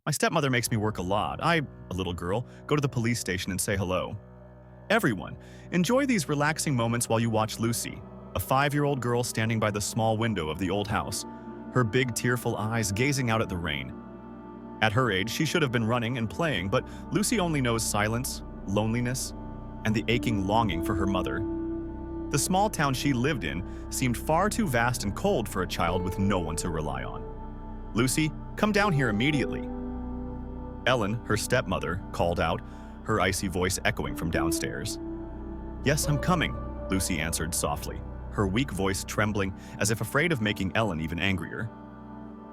My stepmother makes me work a lot. A little girl, go to the police station and say hello. Everyone, enjoy these relaxing moments while you watch Lucy, a 5-year-old girl standing by the small window of the old house, her big tearful eyes gazing out at the rain. At her age, she should have been running and playing, but Lucy only knows silence, loneliness, and the aching longing for her mother. The small town she lived in seemed far too vast and cold for a child with no one to rely on. "Lucy, come down here immediately." Ellen, her stepmother, called out, her icy voice echoing from downstairs. "Yes, I'm coming," Lucy answered softly, her weak voice trembling as if afraid of making Ellen even angrier.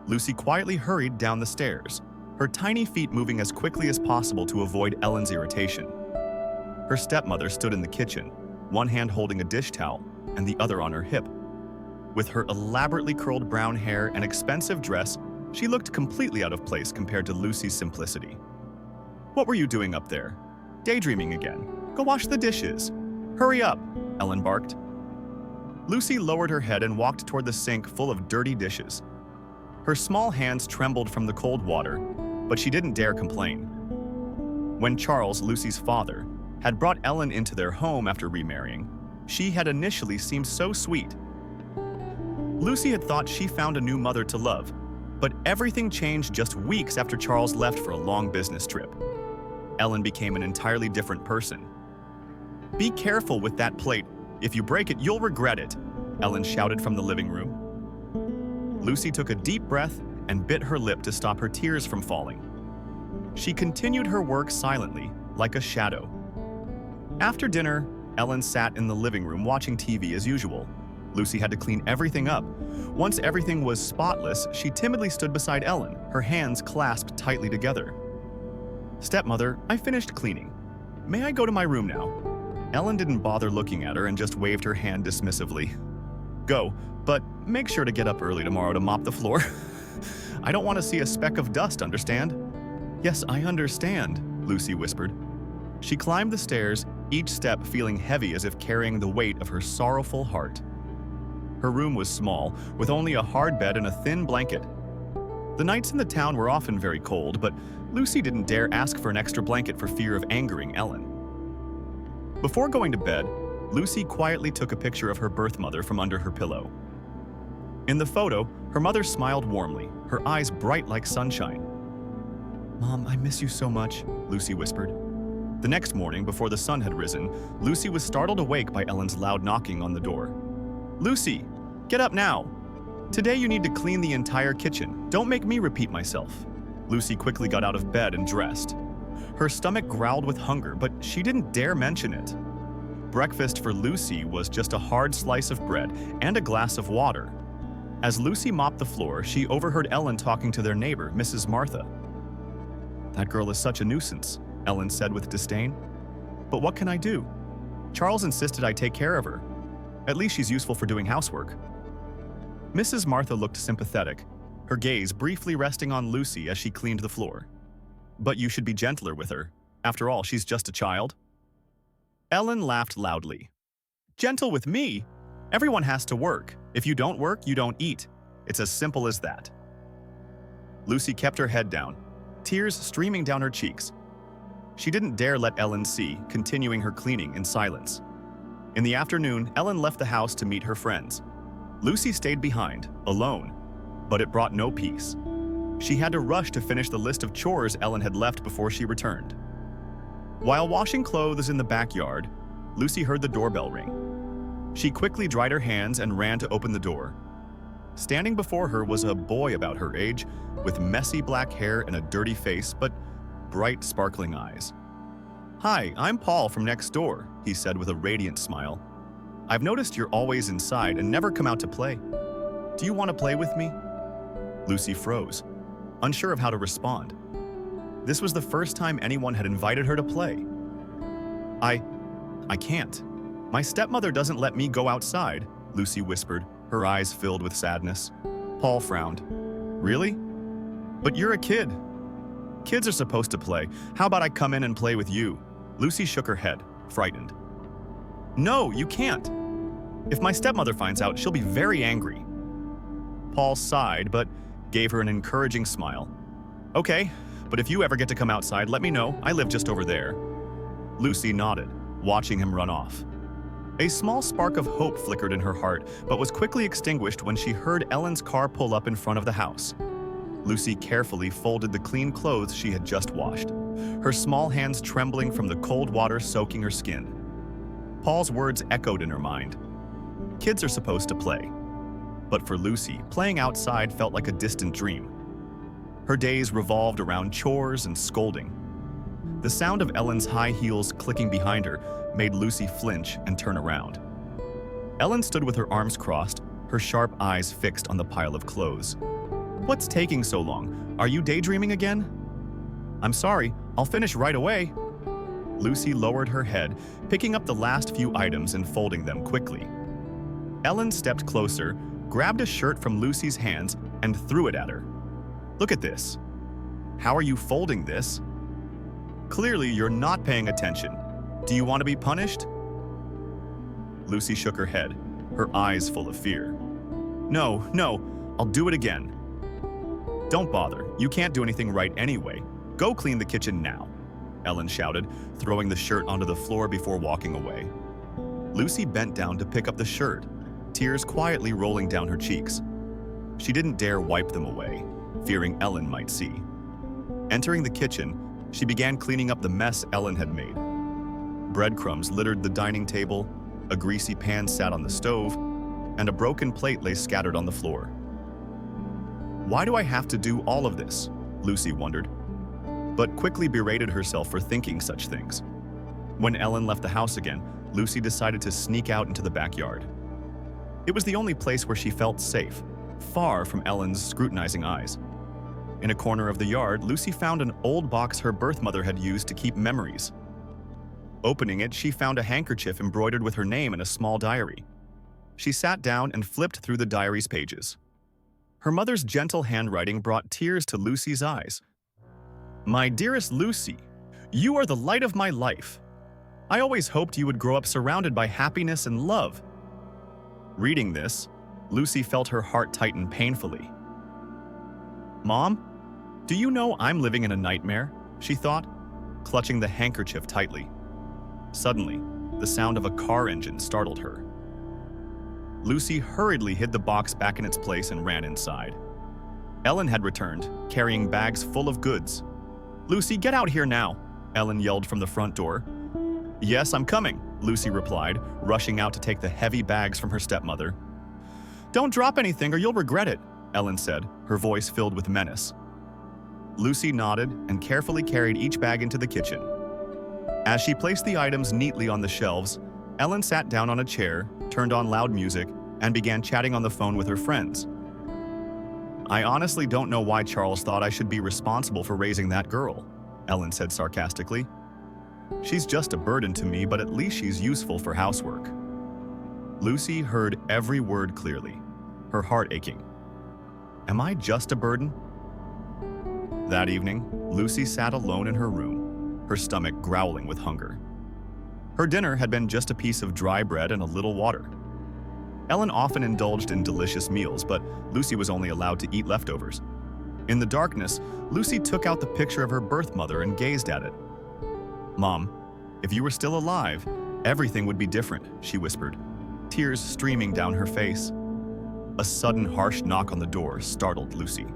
Lucy quietly hurried down the stairs, her tiny feet moving as quickly as possible to avoid Ellen's irritation. Her stepmother stood in the kitchen, one hand holding a dish towel and the other on her hip. With her elaborately curled brown hair and expensive dress, she looked completely out of place compared to Lucy's simplicity. "What were you doing up there? Daydreaming again? Go wash the dishes. Hurry up," Ellen barked. Lucy lowered her head and walked toward the sink full of dirty dishes. Her small hands trembled from the cold water, but she didn't dare complain. When Charles, Lucy's father, had brought Ellen into their home after remarrying, she had initially seemed so sweet. Lucy had thought she found a new mother to love, but everything changed just weeks after Charles left for a long business trip. Ellen became an entirely different person. "Be careful with that plate. If you break it, you'll regret it," Ellen shouted from the living room. Lucy took a deep breath and bit her lip to stop her tears from falling. She continued her work silently, like a shadow. After dinner, Ellen sat in the living room watching TV as usual. Lucy had to clean everything up. Once everything was spotless, she timidly stood beside Ellen, her hands clasped tightly together. "Stepmother, I finished cleaning. May I go to my room now?" Ellen didn't bother looking at her and just waved her hand dismissively. "Go, but make sure to get up early tomorrow to mop the floor. I don't want to see a speck of dust, understand?" "Yes, I understand," Lucy whispered. She climbed the stairs, each step feeling heavy as if carrying the weight of her sorrowful heart. Her room was small, with only a hard bed and a thin blanket. The nights in the town were often very cold, but Lucy didn't dare ask for an extra blanket for fear of angering Ellen. Before going to bed, Lucy quietly took a picture of her birth mother from under her pillow. In the photo, her mother smiled warmly, her eyes bright like sunshine. "Mom, I miss you so much," Lucy whispered. The next morning, before the sun had risen, Lucy was startled awake by Ellen's loud knocking on the door. "Lucy, get up now. Today you need to clean the entire kitchen. Don't make me repeat myself." Lucy quickly got out of bed and dressed. Her stomach growled with hunger, but she didn't dare mention it. Breakfast for Lucy was just a hard slice of bread and a glass of water. As Lucy mopped the floor, she overheard Ellen talking to their neighbor, Mrs. Martha. "That girl is such a nuisance," Ellen said with disdain. "But what can I do? Charles insisted I take care of her. At least she's useful for doing housework." Mrs. Martha looked sympathetic, her gaze briefly resting on Lucy as she cleaned the floor. "But you should be gentler with her. After all, she's just a child." Ellen laughed loudly. "Gentle with me? Everyone has to work. If you don't work, you don't eat. It's as simple as that." Lucy kept her head down, tears streaming down her cheeks. She didn't dare let Ellen see, continuing her cleaning in silence. In the afternoon, Ellen left the house to meet her friends. Lucy stayed behind, alone, but it brought no peace. She had to rush to finish the list of chores Ellen had left before she returned. While washing clothes in the backyard, Lucy heard the doorbell ring. She quickly dried her hands and ran to open the door. Standing before her was a boy about her age, with messy black hair and a dirty face, but bright, sparkling eyes. "Hi, I'm Paul from next door," he said with a radiant smile. "I've noticed you're always inside and never come out to play. Do you want to play with me?" Lucy froze, unsure of how to respond. This was the first time anyone had invited her to play. I can't. My stepmother doesn't let me go outside," Lucy whispered, her eyes filled with sadness. Paul frowned. "Really? But you're a kid. Kids are supposed to play. How about I come in and play with you?" Lucy shook her head, frightened. "No, you can't. If my stepmother finds out, she'll be very angry." Paul sighed, but gave her an encouraging smile. "Okay, But if you ever get to come outside, let me know. I live just over there." Lucy nodded, watching him run off. A small spark of hope flickered in her heart, but was quickly extinguished when she heard Ellen's car pull up in front of the house. Lucy carefully folded the clean clothes she had just washed, her small hands trembling from the cold water soaking her skin. Paul's words echoed in her mind. Kids are supposed to play. But for Lucy, playing outside felt like a distant dream. Her days revolved around chores and scolding. The sound of Ellen's high heels clicking behind her made Lucy flinch and turn around. Ellen stood with her arms crossed, her sharp eyes fixed on the pile of clothes. "What's taking so long? Are you daydreaming again?" "I'm sorry, I'll finish right away." Lucy lowered her head, picking up the last few items and folding them quickly. Ellen stepped closer, grabbed a shirt from Lucy's hands, and threw it at her. "Look at this." "How are you folding this?" "Clearly, you're not paying attention. Do you want to be punished?" Lucy shook her head, her eyes full of fear. No, I'll do it again." "Don't bother, you can't do anything right anyway. Go clean the kitchen now," Ellen shouted, throwing the shirt onto the floor before walking away. Lucy bent down to pick up the shirt, tears quietly rolling down her cheeks. She didn't dare wipe them away, fearing Ellen might see. Entering the kitchen, she began cleaning up the mess Ellen had made. Breadcrumbs littered the dining table, a greasy pan sat on the stove, and a broken plate lay scattered on the floor. "Why do I have to do all of this?" Lucy wondered, but quickly berated herself for thinking such things. When Ellen left the house again, Lucy decided to sneak out into the backyard. It was the only place where she felt safe, far from Ellen's scrutinizing eyes. In a corner of the yard, Lucy found an old box her birth mother had used to keep memories. Opening it, she found a handkerchief embroidered with her name in a small diary. She sat down and flipped through the diary's pages. Her mother's gentle handwriting brought tears to Lucy's eyes. "My dearest Lucy, you are the light of my life. I always hoped you would grow up surrounded by happiness and love." Reading this, Lucy felt her heart tighten painfully. "Mom, do you know I'm living in a nightmare?" she thought, clutching the handkerchief tightly. Suddenly, the sound of a car engine startled her. Lucy hurriedly hid the box back in its place and ran inside. Ellen had returned, carrying bags full of goods. "Lucy, get out here now!" Ellen yelled from the front door. "Yes, I'm coming," Lucy replied, rushing out to take the heavy bags from her stepmother. "Don't drop anything or you'll regret it," Ellen said, her voice filled with menace. Lucy nodded and carefully carried each bag into the kitchen. As she placed the items neatly on the shelves, Ellen sat down on a chair, turned on loud music, and began chatting on the phone with her friends. "I honestly don't know why Charles thought I should be responsible for raising that girl," Ellen said sarcastically. "She's just a burden to me, but at least she's useful for housework." Lucy heard every word clearly, her heart aching. Am I just a burden? That evening, Lucy sat alone in her room, her stomach growling with hunger. Her dinner had been just a piece of dry bread and a little water. Ellen often indulged in delicious meals, but Lucy was only allowed to eat leftovers. In the darkness, Lucy took out the picture of her birth mother and gazed at it. "Mom, if you were still alive, everything would be different," she whispered, tears streaming down her face. A sudden harsh knock on the door startled Lucy.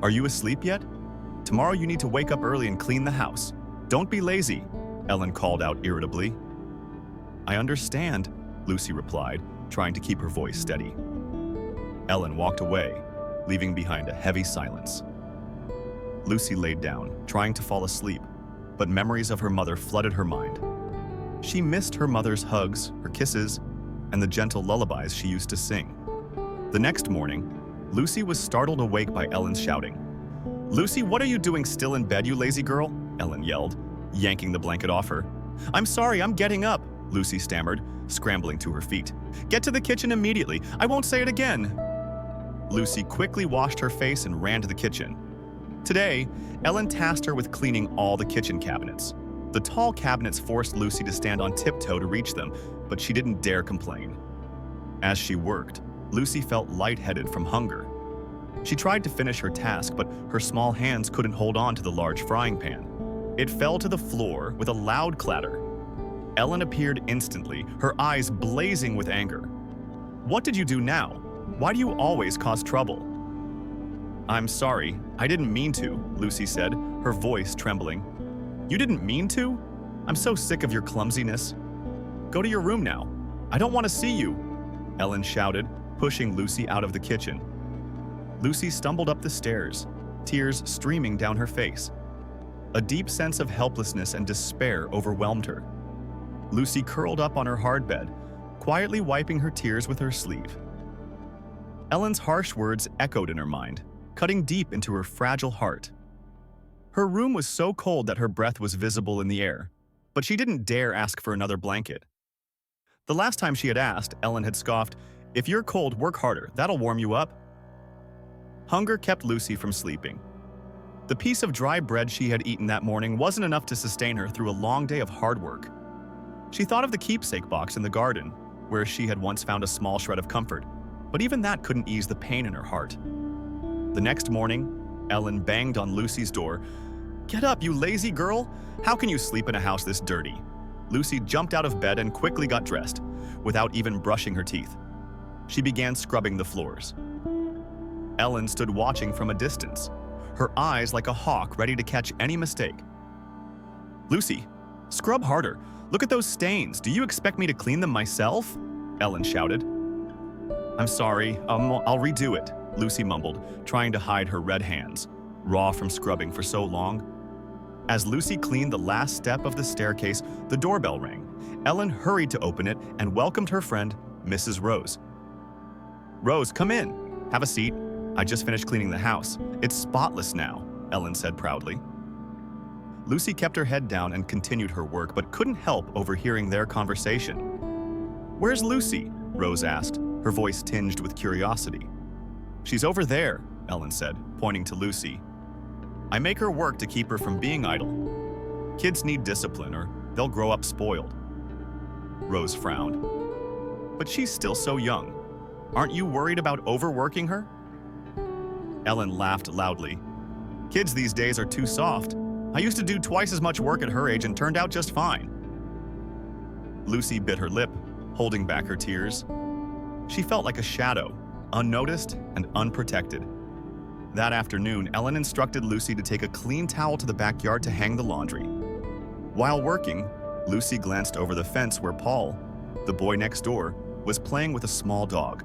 "Are you asleep yet? Tomorrow you need to wake up early and clean the house. Don't be lazy," Ellen called out irritably. "I understand," Lucy replied, trying to keep her voice steady. Ellen walked away, leaving behind a heavy silence. Lucy laid down, trying to fall asleep, but memories of her mother flooded her mind. She missed her mother's hugs, her kisses, and the gentle lullabies she used to sing. The next morning, Lucy was startled awake by Ellen's shouting. "Lucy, what are you doing still in bed, you lazy girl?" Ellen yelled, yanking the blanket off her. "I'm sorry, I'm getting up," Lucy stammered, scrambling to her feet. "Get to the kitchen immediately. I won't say it again." Lucy quickly washed her face and ran to the kitchen. Today, Ellen tasked her with cleaning all the kitchen cabinets. The tall cabinets forced Lucy to stand on tiptoe to reach them, but she didn't dare complain. As she worked, Lucy felt lightheaded from hunger. She tried to finish her task, but her small hands couldn't hold on to the large frying pan. It fell to the floor with a loud clatter. Ellen appeared instantly, her eyes blazing with anger. "What did you do now? Why do you always cause trouble?" "I'm sorry, I didn't mean to," Lucy said, her voice trembling. "You didn't mean to? I'm so sick of your clumsiness. Go to your room now. I don't want to see you," Ellen shouted, pushing Lucy out of the kitchen. Lucy stumbled up the stairs, tears streaming down her face. A deep sense of helplessness and despair overwhelmed her. Lucy curled up on her hard bed, quietly wiping her tears with her sleeve. Ellen's harsh words echoed in her mind, cutting deep into her fragile heart. Her room was so cold that her breath was visible in the air, but she didn't dare ask for another blanket. The last time she had asked, Ellen had scoffed, "If you're cold, work harder, that'll warm you up." Hunger kept Lucy from sleeping. The piece of dry bread she had eaten that morning wasn't enough to sustain her through a long day of hard work. She thought of the keepsake box in the garden, where she had once found a small shred of comfort, but even that couldn't ease the pain in her heart. The next morning, Ellen banged on Lucy's door. "Get up, you lazy girl! How can you sleep in a house this dirty?" Lucy jumped out of bed and quickly got dressed, without even brushing her teeth. She began scrubbing the floors. Ellen stood watching from a distance, her eyes like a hawk ready to catch any mistake. "Lucy, scrub harder. Look at those stains. Do you expect me to clean them myself?" Ellen shouted. "I'm sorry, I'll redo it," Lucy mumbled, trying to hide her red hands, raw from scrubbing for so long. As Lucy cleaned the last step of the staircase, the doorbell rang. Ellen hurried to open it and welcomed her friend, Mrs. Rose. "Rose, come in. Have a seat. I just finished cleaning the house. It's spotless now," Ellen said proudly. Lucy kept her head down and continued her work, but couldn't help overhearing their conversation. "Where's Lucy?" Rose asked, her voice tinged with curiosity. "She's over there," Ellen said, pointing to Lucy. "I make her work to keep her from being idle. Kids need discipline or they'll grow up spoiled." Rose frowned. "But she's still so young. Aren't you worried about overworking her?" Ellen laughed loudly. "Kids these days are too soft. I used to do twice as much work at her age and turned out just fine." Lucy bit her lip, holding back her tears. She felt like a shadow, unnoticed and unprotected. That afternoon, Ellen instructed Lucy to take a clean towel to the backyard to hang the laundry. While working, Lucy glanced over the fence where Paul, the boy next door, was playing with a small dog.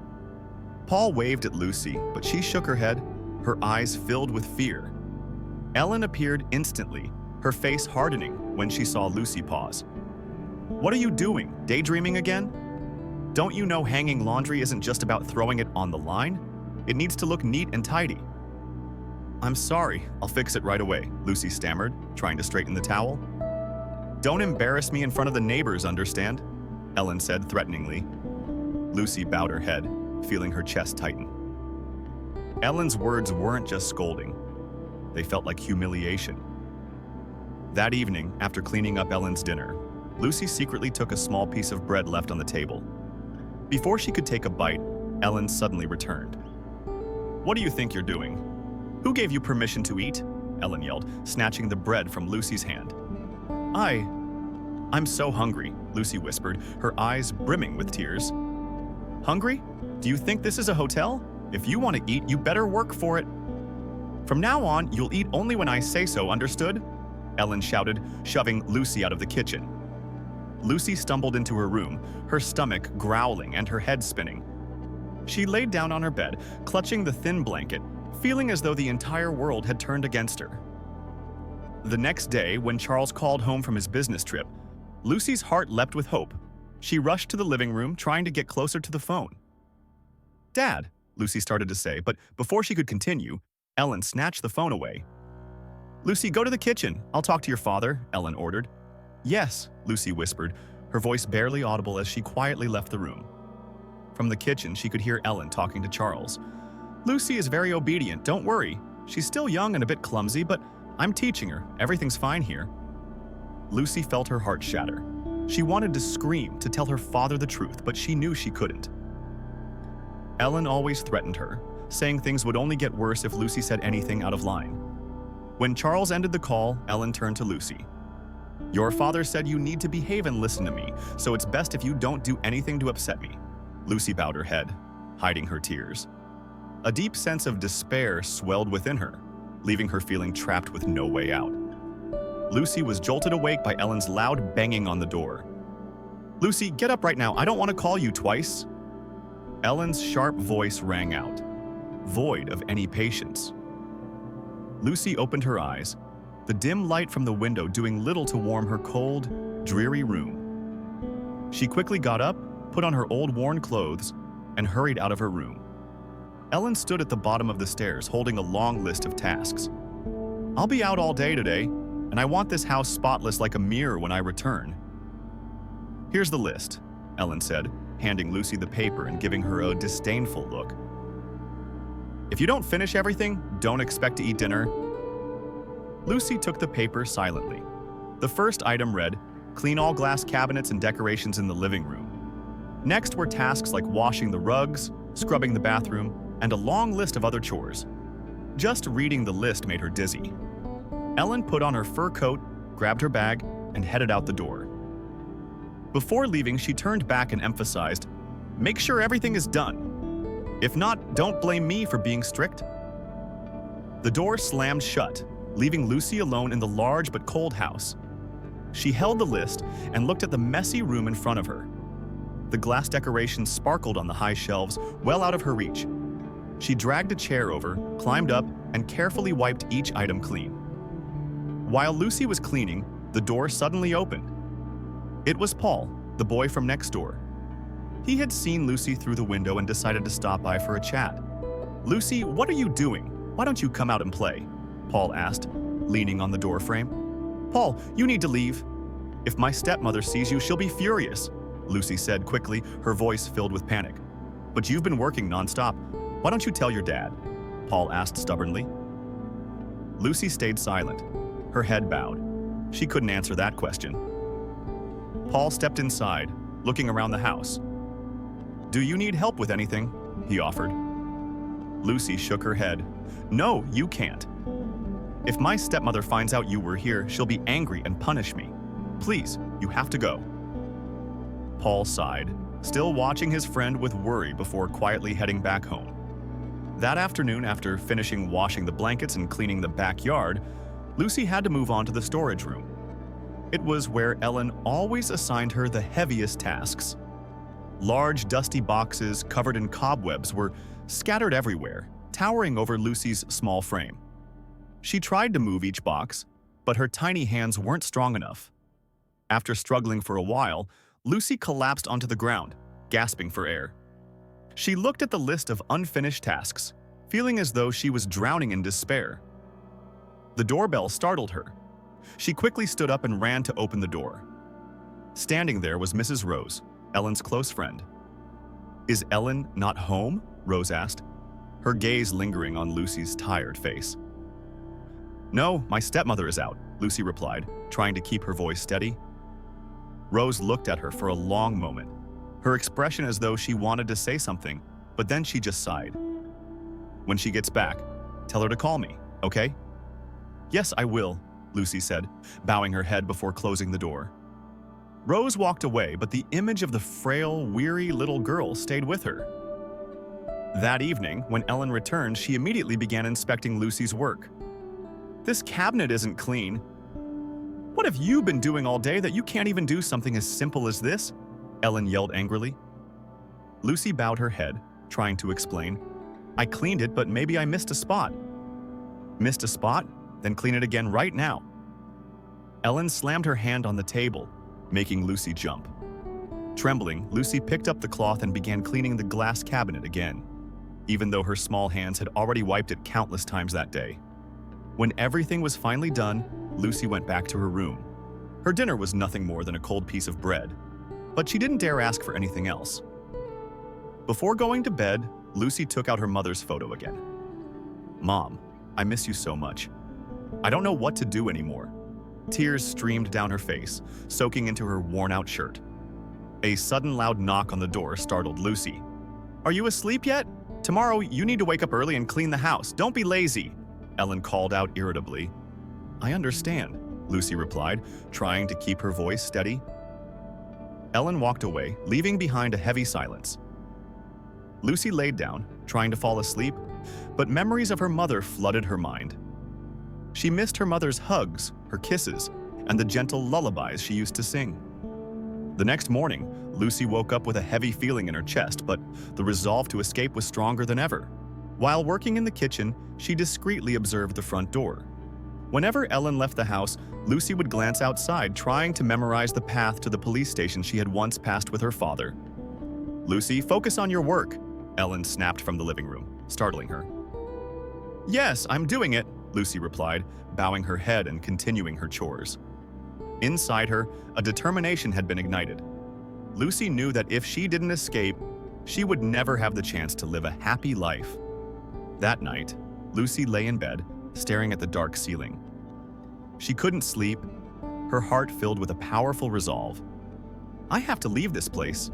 Paul waved at Lucy, but she shook her head, her eyes filled with fear. Ellen appeared instantly, her face hardening when she saw Lucy pause. "What are you doing? Daydreaming again? Don't you know hanging laundry isn't just about throwing it on the line? It needs to look neat and tidy." "I'm sorry, I'll fix it right away," Lucy stammered, trying to straighten the towel. "Don't embarrass me in front of the neighbors, understand?" Ellen said threateningly. Lucy bowed her head, feeling her chest tighten. Ellen's words weren't just scolding. They felt like humiliation. That evening, after cleaning up Ellen's dinner, Lucy secretly took a small piece of bread left on the table. Before she could take a bite, Ellen suddenly returned. "What do you think you're doing? Who gave you permission to eat?" Ellen yelled, snatching the bread from Lucy's hand. I'm so hungry," Lucy whispered, her eyes brimming with tears. "Hungry? Do you think this is a hotel? If you want to eat, you better work for it. From now on, you'll eat only when I say so, understood?" Ellen shouted, shoving Lucy out of the kitchen. Lucy stumbled into her room, her stomach growling and her head spinning. She laid down on her bed, clutching the thin blanket, feeling as though the entire world had turned against her. The next day, when Charles called home from his business trip, Lucy's heart leapt with hope. She rushed to the living room, trying to get closer to the phone. "Dad," Lucy started to say, but before she could continue, Ellen snatched the phone away. "Lucy, go to the kitchen. I'll talk to your father," Ellen ordered. "Yes," Lucy whispered, her voice barely audible as she quietly left the room. From the kitchen, she could hear Ellen talking to Charles. "Lucy is very obedient, don't worry. She's still young and a bit clumsy, but I'm teaching her. Everything's fine here." Lucy felt her heart shatter. She wanted to scream, to tell her father the truth, but she knew she couldn't. Ellen always threatened her, saying things would only get worse if Lucy said anything out of line. When Charles ended the call, Ellen turned to Lucy. "Your father said you need to behave and listen to me, so it's best if you don't do anything to upset me." Lucy bowed her head, hiding her tears. A deep sense of despair swelled within her, leaving her feeling trapped with no way out. Lucy was jolted awake by Ellen's loud banging on the door. "Lucy, get up right now. I don't want to call you twice." Ellen's sharp voice rang out, void of any patience. Lucy opened her eyes, the dim light from the window doing little to warm her cold, dreary room. She quickly got up, put on her old worn clothes, and hurried out of her room. Ellen stood at the bottom of the stairs holding a long list of tasks. "I'll be out all day today, and I want this house spotless like a mirror when I return." "Here's the list," Ellen said, handing Lucy the paper and giving her a disdainful look. "If you don't finish everything, don't expect to eat dinner." Lucy took the paper silently. The first item read, "Clean all glass cabinets and decorations in the living room." Next were tasks like washing the rugs, scrubbing the bathroom, and a long list of other chores. Just reading the list made her dizzy. Ellen put on her fur coat, grabbed her bag, and headed out the door. Before leaving, she turned back and emphasized, "Make sure everything is done. If not, don't blame me for being strict." The door slammed shut, leaving Lucy alone in the large but cold house. She held the list and looked at the messy room in front of her. The glass decorations sparkled on the high shelves, well out of her reach. She dragged a chair over, climbed up, and carefully wiped each item clean. While Lucy was cleaning, the door suddenly opened. It was Paul, the boy from next door. He had seen Lucy through the window and decided to stop by for a chat. "Lucy, what are you doing? Why don't you come out and play?" Paul asked, leaning on the doorframe. "Paul, you need to leave. If my stepmother sees you, she'll be furious," Lucy said quickly, her voice filled with panic. "But you've been working nonstop. Why don't you tell your dad?" Paul asked stubbornly. Lucy stayed silent, her head bowed. She couldn't answer that question. Paul stepped inside, looking around the house. "Do you need help with anything?" he offered. Lucy shook her head. "No, you can't. If my stepmother finds out you were here, she'll be angry and punish me. Please, you have to go." Paul sighed, still watching his friend with worry before quietly heading back home. That afternoon, after finishing washing the blankets and cleaning the backyard, Lucy had to move on to the storage room. It was where Ellen always assigned her the heaviest tasks. Large, dusty boxes covered in cobwebs were scattered everywhere, towering over Lucy's small frame. She tried to move each box, but her tiny hands weren't strong enough. After struggling for a while, Lucy collapsed onto the ground, gasping for air. She looked at the list of unfinished tasks, feeling as though she was drowning in despair. The doorbell startled her. She quickly stood up and ran to open the door. Standing there was Mrs. Rose, Ellen's close friend. "Is Ellen not home?" Rose asked, her gaze lingering on Lucy's tired face. "No, my stepmother is out," Lucy replied, trying to keep her voice steady. Rose looked at her for a long moment, her expression as though she wanted to say something, but then she just sighed. "When she gets back, tell her to call me, okay?" "Yes, I will," Lucy said, bowing her head before closing the door. Rose walked away, but the image of the frail, weary little girl stayed with her. That evening, when Ellen returned, she immediately began inspecting Lucy's work. "This cabinet isn't clean. What have you been doing all day that you can't even do something as simple as this?" Ellen yelled angrily. Lucy bowed her head, trying to explain. "I cleaned it, but maybe I missed a spot." "Missed a spot? Then clean it again right now." Ellen slammed her hand on the table, making Lucy jump. Trembling, Lucy picked up the cloth and began cleaning the glass cabinet again, even though her small hands had already wiped it countless times that day. When everything was finally done, Lucy went back to her room. Her dinner was nothing more than a cold piece of bread, but she didn't dare ask for anything else. Before going to bed, Lucy took out her mother's photo again. "Mom, I miss you so much. I don't know what to do anymore." Tears streamed down her face, soaking into her worn-out shirt. A sudden loud knock on the door startled Lucy. "Are you asleep yet?" Tomorrow, you need to wake up early and clean the house. Don't be lazy, Ellen called out irritably. I understand, Lucy replied, trying to keep her voice steady. Ellen walked away, leaving behind a heavy silence. Lucy laid down, trying to fall asleep, but memories of her mother flooded her mind. She missed her mother's hugs, her kisses, and the gentle lullabies she used to sing. The next morning, Lucy woke up with a heavy feeling in her chest, but the resolve to escape was stronger than ever. While working in the kitchen, she discreetly observed the front door. Whenever Ellen left the house, Lucy would glance outside, trying to memorize the path to the police station she had once passed with her father. Lucy, focus on your work, Ellen snapped from the living room, startling her. Yes, I'm doing it, Lucy replied, bowing her head and continuing her chores. Inside her, a determination had been ignited. Lucy knew that if she didn't escape, she would never have the chance to live a happy life. That night, Lucy lay in bed, staring at the dark ceiling. She couldn't sleep, her heart filled with a powerful resolve. I have to leave this place.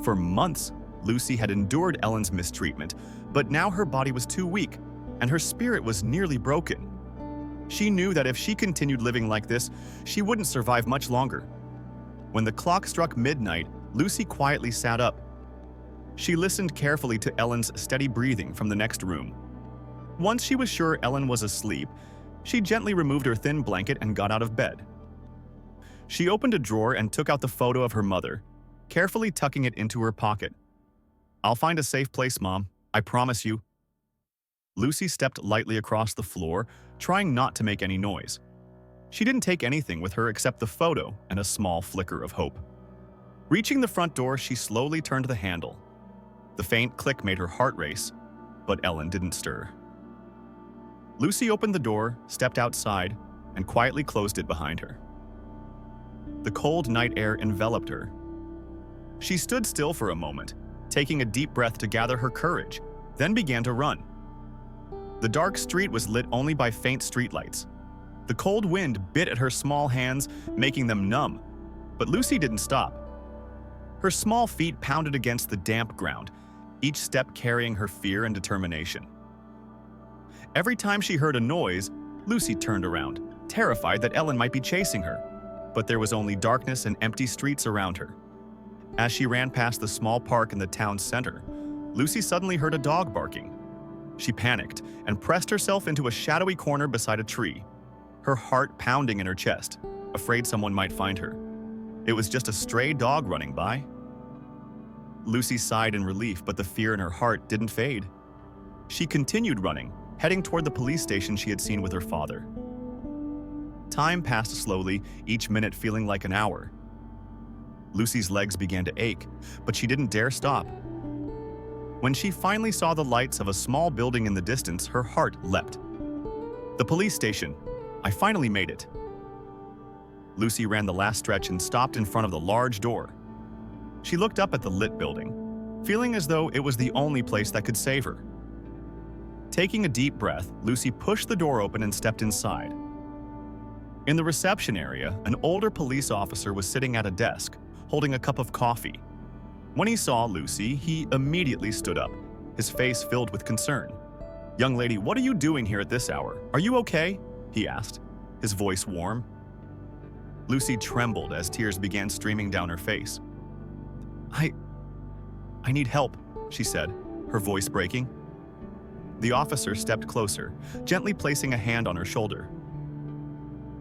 For months, Lucy had endured Ellen's mistreatment, but now her body was too weak, and her spirit was nearly broken. She knew that if she continued living like this, she wouldn't survive much longer. When the clock struck midnight, Lucy quietly sat up. She listened carefully to Ellen's steady breathing from the next room. Once she was sure Ellen was asleep, she gently removed her thin blanket and got out of bed. She opened a drawer and took out the photo of her mother, carefully tucking it into her pocket. I'll find a safe place, Mom. I promise you. Lucy stepped lightly across the floor, trying not to make any noise. She didn't take anything with her except the photo and a small flicker of hope. Reaching the front door, she slowly turned the handle. The faint click made her heart race, but Ellen didn't stir. Lucy opened the door, stepped outside, and quietly closed it behind her. The cold night air enveloped her. She stood still for a moment, taking a deep breath to gather her courage, then began to run. The dark street was lit only by faint streetlights. The cold wind bit at her small hands, making them numb, but Lucy didn't stop. Her small feet pounded against the damp ground, each step carrying her fear and determination. Every time she heard a noise, Lucy turned around, terrified that Ellen might be chasing her, but there was only darkness and empty streets around her. As she ran past the small park in the town's center, Lucy suddenly heard a dog barking. She panicked and pressed herself into a shadowy corner beside a tree, her heart pounding in her chest, afraid someone might find her. It was just a stray dog running by. Lucy sighed in relief, but the fear in her heart didn't fade. She continued running, heading toward the police station she had seen with her father. Time passed slowly, each minute feeling like an hour. Lucy's legs began to ache, but she didn't dare stop. When she finally saw the lights of a small building in the distance, her heart leapt. The police station. I finally made it. Lucy ran the last stretch and stopped in front of the large door. She looked up at the lit building, feeling as though it was the only place that could save her. Taking a deep breath, Lucy pushed the door open and stepped inside. In the reception area, an older police officer was sitting at a desk, holding a cup of coffee. When he saw Lucy, he immediately stood up, his face filled with concern. "Young lady, what are you doing here at this hour? Are you okay?" he asked, his voice warm. Lucy trembled as tears began streaming down her face. I need help," she said, her voice breaking. The officer stepped closer, gently placing a hand on her shoulder.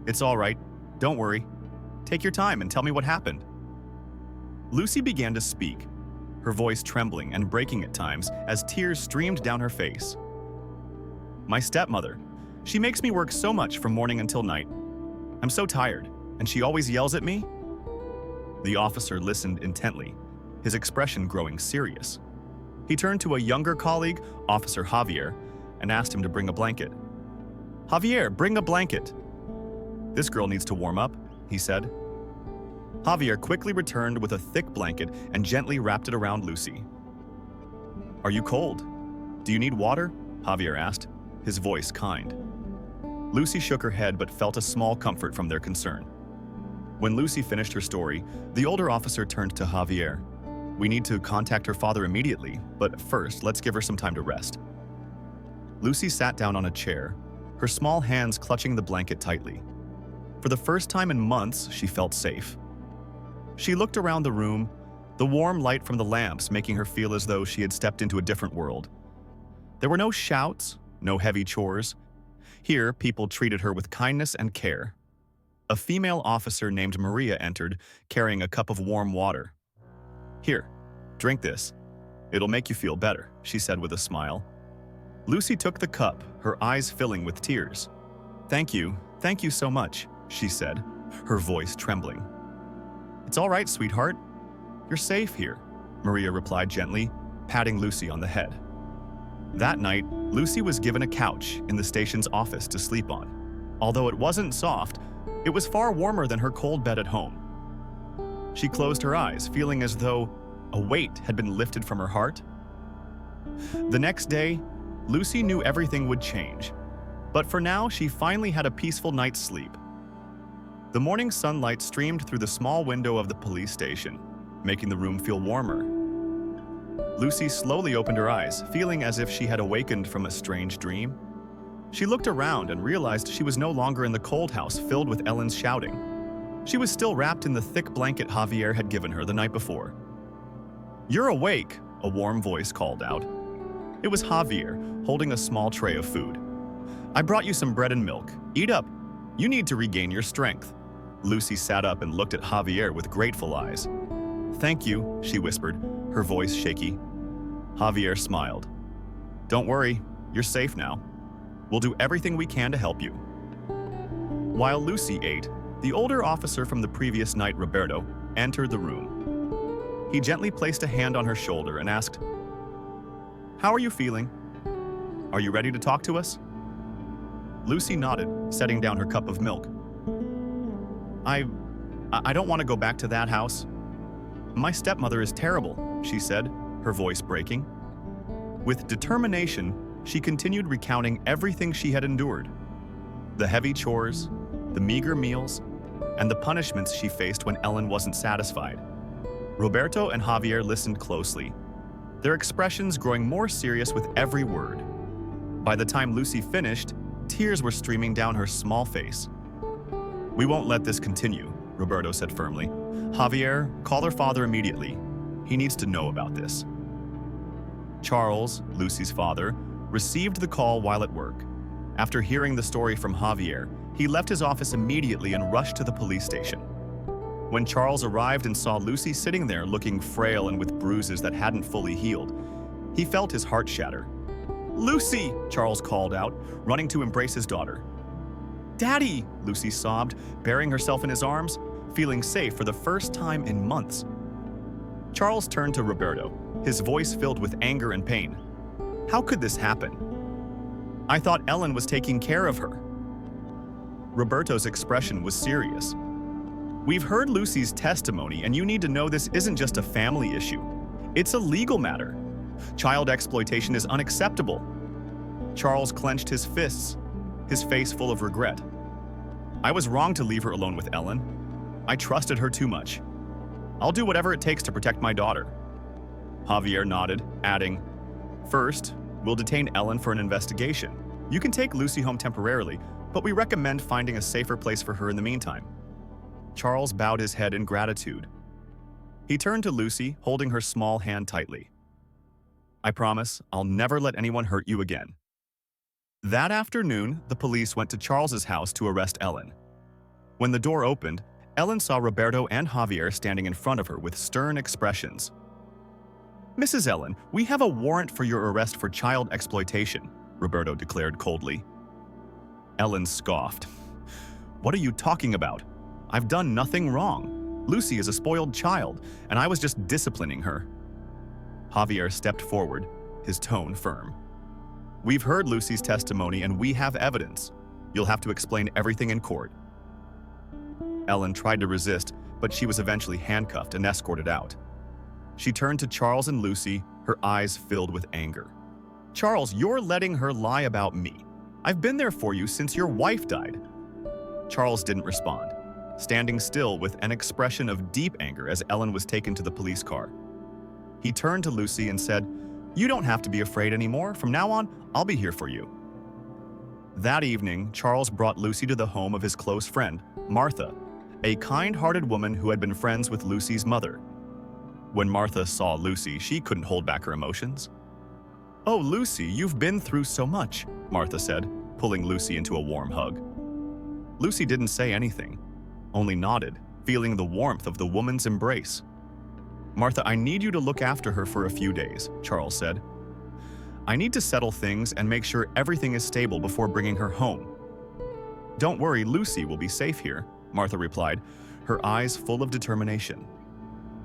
"It's all right. Don't worry. Take your time and tell me what happened." Lucy began to speak, her voice trembling and breaking at times as tears streamed down her face. "My stepmother. She makes me work so much from morning until night. I'm so tired, and she always yells at me." The officer listened intently, his expression growing serious. He turned to a younger colleague, Officer Javier, and asked him to bring a blanket. "Javier, bring a blanket." "This girl needs to warm up," he said. Javier quickly returned with a thick blanket and gently wrapped it around Lucy. "Are you cold? Do you need water?" Javier asked, his voice kind. Lucy shook her head but felt a small comfort from their concern. When Lucy finished her story, the older officer turned to Javier. We need to contact her father immediately, but first, let's give her some time to rest. Lucy sat down on a chair, her small hands clutching the blanket tightly. For the first time in months, she felt safe. She looked around the room, the warm light from the lamps making her feel as though she had stepped into a different world. There were no shouts, no heavy chores. Here, people treated her with kindness and care. A female officer named Maria entered, carrying a cup of warm water. "Here, drink this. It'll make you feel better," she said with a smile. Lucy took the cup, her eyes filling with tears. Thank you so much," she said, her voice trembling. "It's all right, sweetheart. You're safe here," Maria replied gently, patting Lucy on the head. That night, Lucy was given a couch in the station's office to sleep on. Although it wasn't soft, it was far warmer than her cold bed at home. She closed her eyes, feeling as though a weight had been lifted from her heart. The next day, Lucy knew everything would change. But for now, she finally had a peaceful night's sleep. The morning sunlight streamed through the small window of the police station, making the room feel warmer. Lucy slowly opened her eyes, feeling as if she had awakened from a strange dream. She looked around and realized she was no longer in the cold house filled with Ellen's shouting. She was still wrapped in the thick blanket Javier had given her the night before. "You're awake," a warm voice called out. It was Javier, holding a small tray of food. "I brought you some bread and milk. Eat up. You need to regain your strength." Lucy sat up and looked at Javier with grateful eyes. "Thank you," she whispered, her voice shaky. Javier smiled. "Don't worry, you're safe now. We'll do everything we can to help you." While Lucy ate, the older officer from the previous night, Roberto, entered the room. He gently placed a hand on her shoulder and asked, "How are you feeling? Are you ready to talk to us?" Lucy nodded, setting down her cup of milk. I don't want to go back to that house. My stepmother is terrible," she said, her voice breaking. With determination, she continued recounting everything she had endured. The heavy chores, the meager meals, and the punishments she faced when Ellen wasn't satisfied. Roberto and Javier listened closely, their expressions growing more serious with every word. By the time Lucy finished, tears were streaming down her small face. "We won't let this continue," Roberto said firmly. "Javier, call her father immediately. He needs to know about this." Charles, Lucy's father, received the call while at work. After hearing the story from Javier, he left his office immediately and rushed to the police station. When Charles arrived and saw Lucy sitting there looking frail and with bruises that hadn't fully healed, he felt his heart shatter. "Lucy!" Charles called out, running to embrace his daughter. "Daddy!" Lucy sobbed, burying herself in his arms, feeling safe for the first time in months. Charles turned to Roberto, his voice filled with anger and pain. "How could this happen? I thought Ellen was taking care of her." Roberto's expression was serious. "We've heard Lucy's testimony, and you need to know this isn't just a family issue. It's a legal matter. Child exploitation is unacceptable." Charles clenched his fists, his face full of regret. "I was wrong to leave her alone with Ellen. I trusted her too much. I'll do whatever it takes to protect my daughter." Javier nodded, adding, "First, we'll detain Ellen for an investigation. You can take Lucy home temporarily, but we recommend finding a safer place for her in the meantime." Charles bowed his head in gratitude. He turned to Lucy, holding her small hand tightly. "I promise I'll never let anyone hurt you again." That afternoon, the police went to Charles's house to arrest Ellen. When the door opened, Ellen saw Roberto and Javier standing in front of her with stern expressions. "Mrs. Ellen, we have a warrant for your arrest for child exploitation," Roberto declared coldly. Ellen scoffed. "What are you talking about? I've done nothing wrong. Lucy is a spoiled child, and I was just disciplining her." Javier stepped forward, his tone firm. "We've heard Lucy's testimony and we have evidence. You'll have to explain everything in court." Ellen tried to resist, but she was eventually handcuffed and escorted out. She turned to Charles and Lucy, her eyes filled with anger. "Charles, you're letting her lie about me. I've been there for you since your wife died." Charles didn't respond, standing still with an expression of deep anger as Ellen was taken to the police car. He turned to Lucy and said, "You don't have to be afraid anymore. From now on, I'll be here for you." That evening, Charles brought Lucy to the home of his close friend, Martha, a kind-hearted woman who had been friends with Lucy's mother. When Martha saw Lucy, she couldn't hold back her emotions. "Oh, Lucy, you've been through so much," Martha said, pulling Lucy into a warm hug. Lucy didn't say anything, only nodded, feeling the warmth of the woman's embrace. "Martha, I need you to look after her for a few days," Charles said. "I need to settle things and make sure everything is stable before bringing her home." "Don't worry, Lucy will be safe here," Martha replied, her eyes full of determination.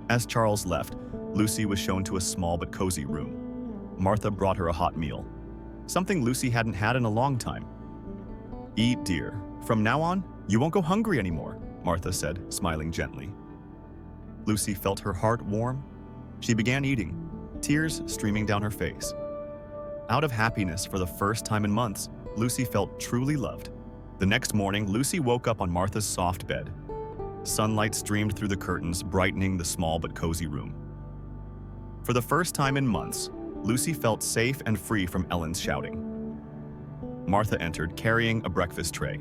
As Charles left, Lucy was shown to a small but cozy room. Martha brought her a hot meal, something Lucy hadn't had in a long time. "Eat, dear. From now on, you won't go hungry anymore," Martha said, smiling gently. Lucy felt her heart warm. She began eating, tears streaming down her face. Out of happiness for the first time in months, Lucy felt truly loved. The next morning, Lucy woke up on Martha's soft bed. Sunlight streamed through the curtains, brightening the small but cozy room. For the first time in months, Lucy felt safe and free from Ellen's shouting. Martha entered, carrying a breakfast tray.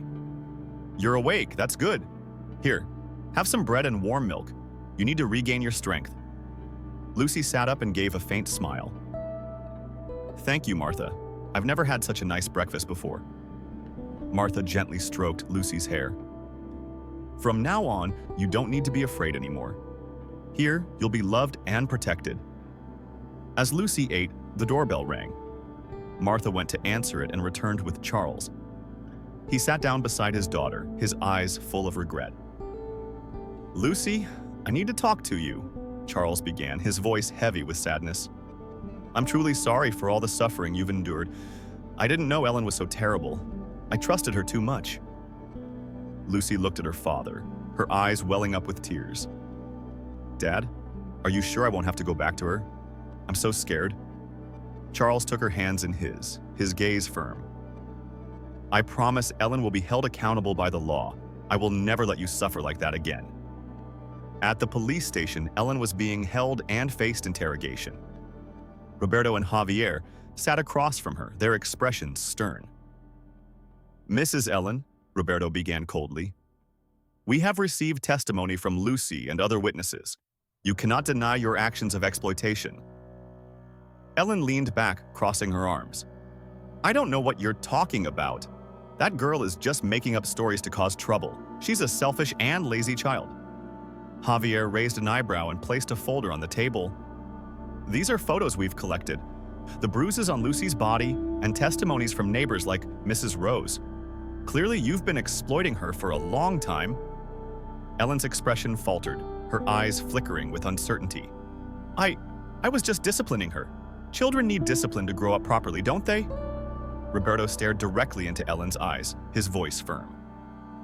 "You're awake, that's good. Here, have some bread and warm milk. You need to regain your strength." Lucy sat up and gave a faint smile. "Thank you, Martha. I've never had such a nice breakfast before." Martha gently stroked Lucy's hair. "From now on, you don't need to be afraid anymore. Here, you'll be loved and protected." As Lucy ate, the doorbell rang. Martha went to answer it and returned with Charles. He sat down beside his daughter, his eyes full of regret. "Lucy, I need to talk to you," Charles began, his voice heavy with sadness. "I'm truly sorry for all the suffering you've endured. I didn't know Ellen was so terrible. I trusted her too much." Lucy looked at her father, her eyes welling up with tears. "Dad, are you sure I won't have to go back to her? I'm so scared." Charles took her hands in his gaze firm. "I promise Ellen will be held accountable by the law. I will never let you suffer like that again." At the police station, Ellen was being held and faced interrogation. Roberto and Javier sat across from her, their expressions stern. "Mrs. Ellen," Roberto began coldly, "we have received testimony from Lucy and other witnesses. You cannot deny your actions of exploitation." Ellen leaned back, crossing her arms. "I don't know what you're talking about. That girl is just making up stories to cause trouble. She's a selfish and lazy child." Javier raised an eyebrow and placed a folder on the table. "These are photos we've collected. The bruises on Lucy's body and testimonies from neighbors like Mrs. Rose. Clearly, you've been exploiting her for a long time." Ellen's expression faltered, her eyes flickering with uncertainty. I was just disciplining her. Children need discipline to grow up properly, don't they?" Roberto stared directly into Ellen's eyes, his voice firm.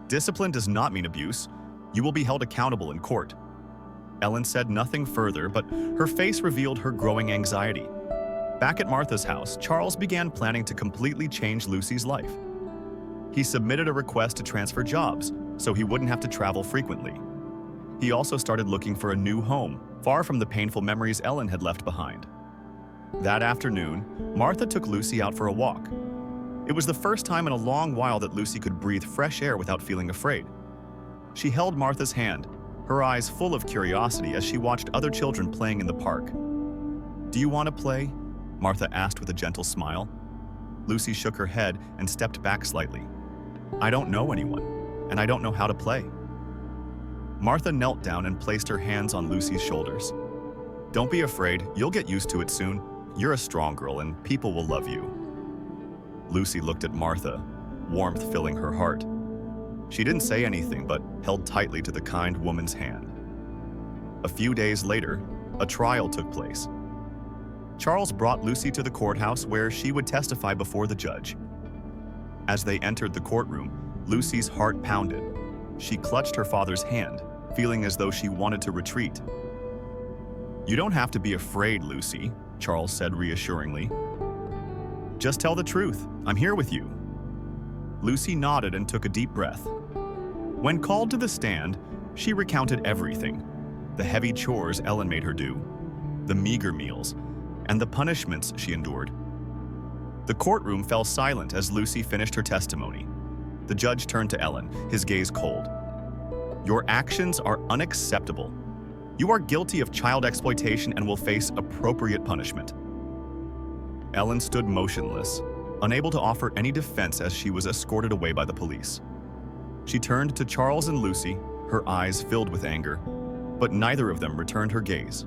"Discipline does not mean abuse. You will be held accountable in court." Ellen said nothing further, but her face revealed her growing anxiety. Back at Martha's house, Charles began planning to completely change Lucy's life. He submitted a request to transfer jobs, so he wouldn't have to travel frequently. He also started looking for a new home, far from the painful memories Ellen had left behind. That afternoon, Martha took Lucy out for a walk. It was the first time in a long while that Lucy could breathe fresh air without feeling afraid. She held Martha's hand, her eyes full of curiosity as she watched other children playing in the park. "Do you want to play?" Martha asked with a gentle smile. Lucy shook her head and stepped back slightly. "I don't know anyone, and I don't know how to play." Martha knelt down and placed her hands on Lucy's shoulders. "Don't be afraid, you'll get used to it soon. You're a strong girl and people will love you." Lucy looked at Martha, warmth filling her heart. She didn't say anything but held tightly to the kind woman's hand. A few days later, a trial took place. Charles brought Lucy to the courthouse where she would testify before the judge. As they entered the courtroom, Lucy's heart pounded. She clutched her father's hand, feeling as though she wanted to retreat. "You don't have to be afraid, Lucy," Charles said reassuringly. "Just tell the truth. I'm here with you." Lucy nodded and took a deep breath. When called to the stand, she recounted everything. The heavy chores Ellen made her do, the meager meals, and the punishments she endured. The courtroom fell silent as Lucy finished her testimony. The judge turned to Ellen, his gaze cold. "Your actions are unacceptable. You are guilty of child exploitation and will face appropriate punishment." Ellen stood motionless, unable to offer any defense as she was escorted away by the police. She turned to Charles and Lucy, her eyes filled with anger, but neither of them returned her gaze.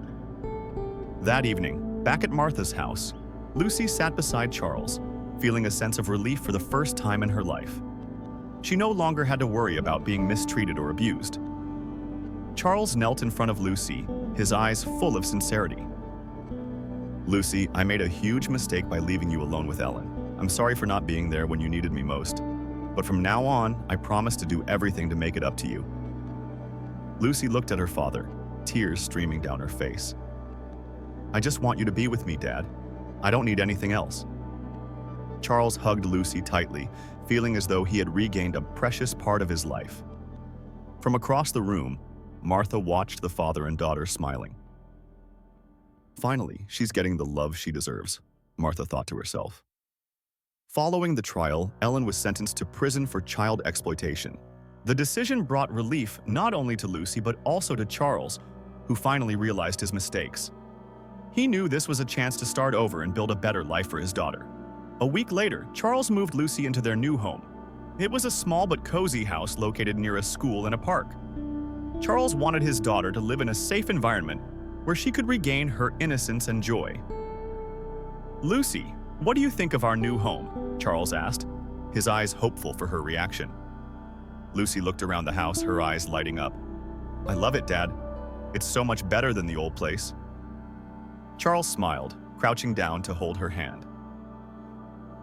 That evening, back at Martha's house, Lucy sat beside Charles, feeling a sense of relief for the first time in her life. She no longer had to worry about being mistreated or abused. Charles knelt in front of Lucy, his eyes full of sincerity. "Lucy, I made a huge mistake by leaving you alone with Ellen. I'm sorry for not being there when you needed me most. But from now on, I promise to do everything to make it up to you." Lucy looked at her father, tears streaming down her face. "I just want you to be with me, Dad. I don't need anything else." Charles hugged Lucy tightly, feeling as though he had regained a precious part of his life. From across the room, Martha watched the father and daughter smiling. "Finally, she's getting the love she deserves," Martha thought to herself. Following the trial, Ellen was sentenced to prison for child exploitation. The decision brought relief not only to Lucy but also to Charles, who finally realized his mistakes. He knew this was a chance to start over and build a better life for his daughter. A week later, Charles moved Lucy into their new home. It was a small but cozy house located near a school and a park. Charles wanted his daughter to live in a safe environment where she could regain her innocence and joy. "Lucy, what do you think of our new home?" Charles asked, his eyes hopeful for her reaction. Lucy looked around the house, her eyes lighting up. "I love it, Dad. It's so much better than the old place." Charles smiled, crouching down to hold her hand.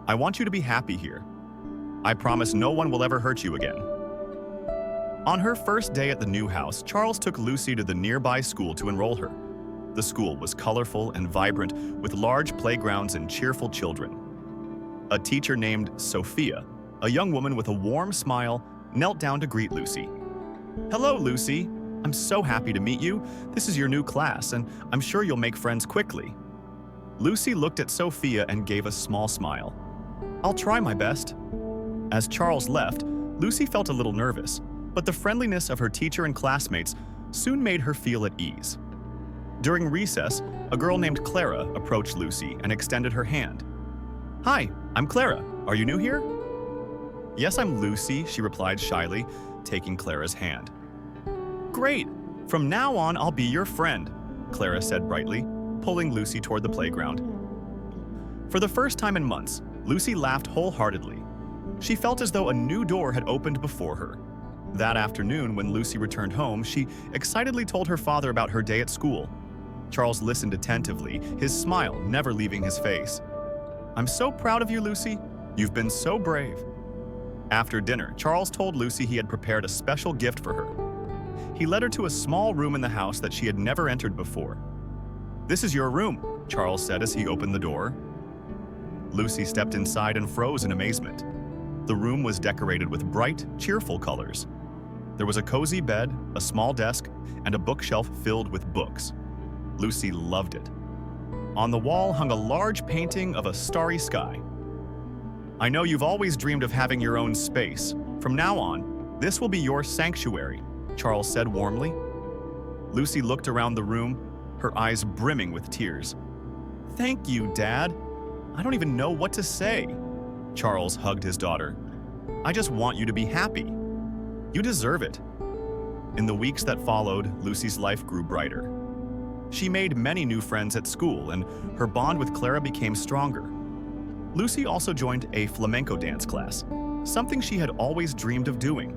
"I want you to be happy here. I promise no one will ever hurt you again." On her first day at the new house, Charles took Lucy to the nearby school to enroll her. The school was colorful and vibrant, with large playgrounds and cheerful children. A teacher named Sophia, a young woman with a warm smile, knelt down to greet Lucy. "Hello, Lucy. I'm so happy to meet you. This is your new class, and I'm sure you'll make friends quickly." Lucy looked at Sophia and gave a small smile. "I'll try my best." As Charles left, Lucy felt a little nervous, but the friendliness of her teacher and classmates soon made her feel at ease. During recess, a girl named Clara approached Lucy and extended her hand. "Hi, I'm Clara. Are you new here?" "Yes, I'm Lucy," she replied shyly, taking Clara's hand. "Great! From now on, I'll be your friend," Clara said brightly, pulling Lucy toward the playground. For the first time in months, Lucy laughed wholeheartedly. She felt as though a new door had opened before her. That afternoon, when Lucy returned home, she excitedly told her father about her day at school. Charles listened attentively, his smile never leaving his face. "I'm so proud of you, Lucy. You've been so brave." After dinner, Charles told Lucy he had prepared a special gift for her. He led her to a small room in the house that she had never entered before. "This is your room," Charles said as he opened the door. Lucy stepped inside and froze in amazement. The room was decorated with bright, cheerful colors. There was a cozy bed, a small desk, and a bookshelf filled with books. Lucy loved it. On the wall hung a large painting of a starry sky. "I know you've always dreamed of having your own space. From now on, this will be your sanctuary," Charles said warmly. Lucy looked around the room, her eyes brimming with tears. "Thank you, Dad. I don't even know what to say." Charles hugged his daughter. "I just want you to be happy. You deserve it." In the weeks that followed, Lucy's life grew brighter. She made many new friends at school, and her bond with Clara became stronger. Lucy also joined a flamenco dance class, something she had always dreamed of doing.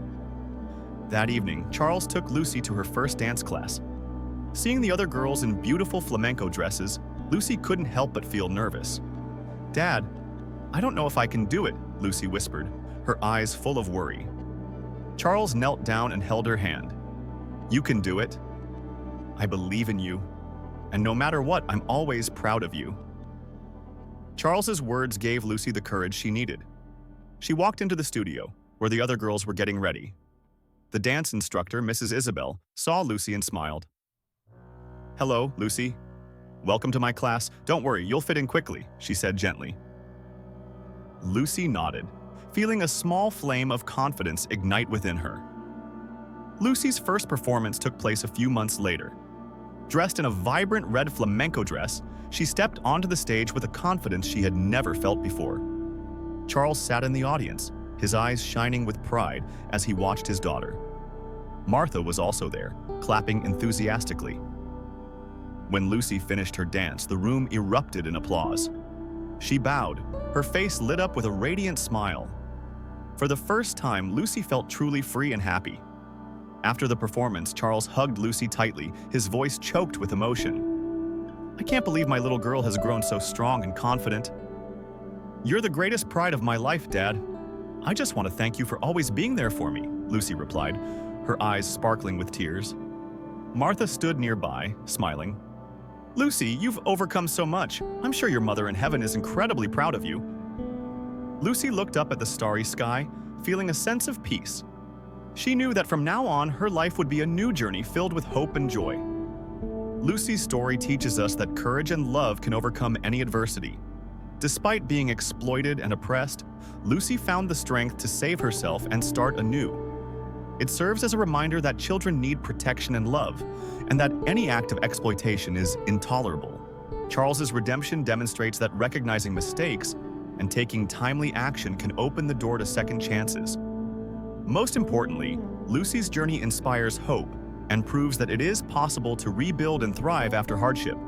That evening, Charles took Lucy to her first dance class. Seeing the other girls in beautiful flamenco dresses, Lucy couldn't help but feel nervous. "Dad, I don't know if I can do it," Lucy whispered, her eyes full of worry. Charles knelt down and held her hand. "You can do it. I believe in you. And no matter what, I'm always proud of you." Charles's words gave Lucy the courage she needed. She walked into the studio, where the other girls were getting ready. The dance instructor, Mrs. Isabel, saw Lucy and smiled. "Hello, Lucy. Welcome to my class. Don't worry, you'll fit in quickly, she said gently. Lucy nodded, feeling a small flame of confidence ignite within her. Lucy's first performance took place a few months later. Dressed in a vibrant red flamenco dress, she stepped onto the stage with a confidence she had never felt before. Charles sat in the audience, his eyes shining with pride as he watched his daughter. Martha was also there, clapping enthusiastically. When Lucy finished her dance, the room erupted in applause. She bowed, her face lit up with a radiant smile. For the first time, Lucy felt truly free and happy. After the performance, Charles hugged Lucy tightly, his voice choked with emotion. "I can't believe my little girl has grown so strong and confident. You're the greatest pride of my life, Dad. I just want to thank you for always being there for me," Lucy replied, her eyes sparkling with tears. Martha stood nearby, smiling. "Lucy, you've overcome so much. I'm sure your mother in heaven is incredibly proud of you." Lucy looked up at the starry sky, feeling a sense of peace. She knew that from now on, her life would be a new journey filled with hope and joy. Lucy's story teaches us that courage and love can overcome any adversity. Despite being exploited and oppressed, Lucy found the strength to save herself and start anew. It serves as a reminder that children need protection and love, and that any act of exploitation is intolerable. Charles's redemption demonstrates that recognizing mistakes and taking timely action can open the door to second chances. Most importantly, Lucy's journey inspires hope and proves that it is possible to rebuild and thrive after hardship.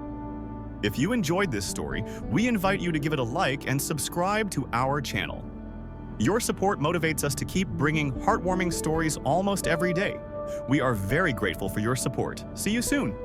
If you enjoyed this story, we invite you to give it a like and subscribe to our channel. Your support motivates us to keep bringing heartwarming stories almost every day. We are very grateful for your support. See you soon!